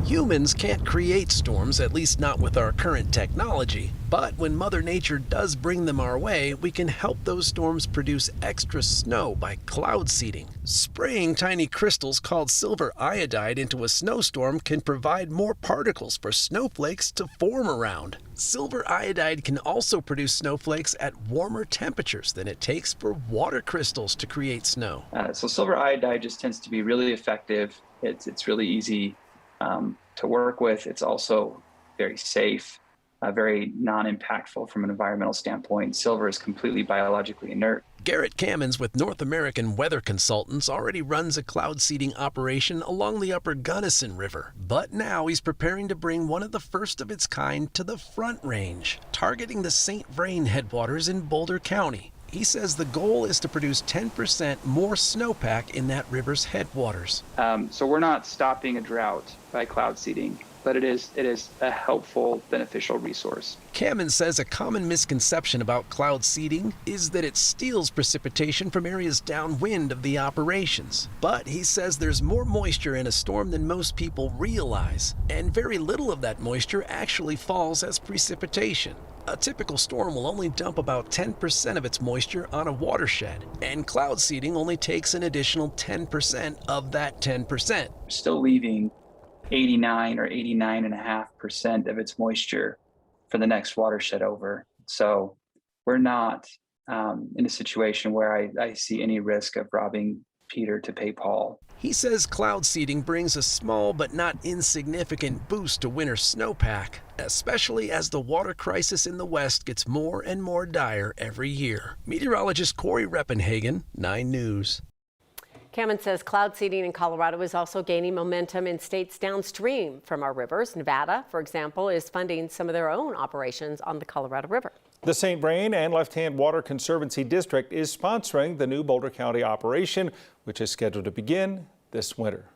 Humans can't create storms, at least not with our current technology. But when Mother Nature does bring them our way, we can help those storms produce extra snow by cloud seeding. Spraying tiny crystals called silver iodide into a snowstorm can provide more particles for snowflakes to form around. Silver iodide can also produce snowflakes at warmer temperatures than it takes for water crystals to create snow. So silver iodide just tends to be really effective. It's really easy to work with. It's also very safe, very non-impactful from an environmental standpoint. Silver is completely biologically inert. Garrett Cammons with North American Weather Consultants already runs a cloud seeding operation along the upper Gunnison River. But now he's preparing to bring one of the first of its kind to the Front Range, targeting the St. Vrain headwaters in Boulder County. He says the goal is to produce 10% more snowpack in that river's headwaters. So we're not stopping a drought by cloud seeding, but it is a helpful, beneficial resource. Cammons says a common misconception about cloud seeding is that it steals precipitation from areas downwind of the operations. But he says there's more moisture in a storm than most people realize, and very little of that moisture actually falls as precipitation. A typical storm will only dump about 10% of its moisture on a watershed, and cloud seeding only takes an additional 10% of that 10%. Still leaving 89 or 89.5% of its moisture for the next watershed over. So we're not in a situation where I see any risk of robbing Peter to pay Paul. He says cloud seeding brings a small but not insignificant boost to winter snowpack, especially as the water crisis in the West gets more and more dire every year. Meteorologist Corey Reppenhagen, 9 News. Cammons says cloud seeding in Colorado is also gaining momentum in states downstream from our rivers. Nevada, for example, is funding some of their own operations on the Colorado River. The St. Vrain and Left Hand Water Conservancy District is sponsoring the new Boulder County operation, which is scheduled to begin this winter.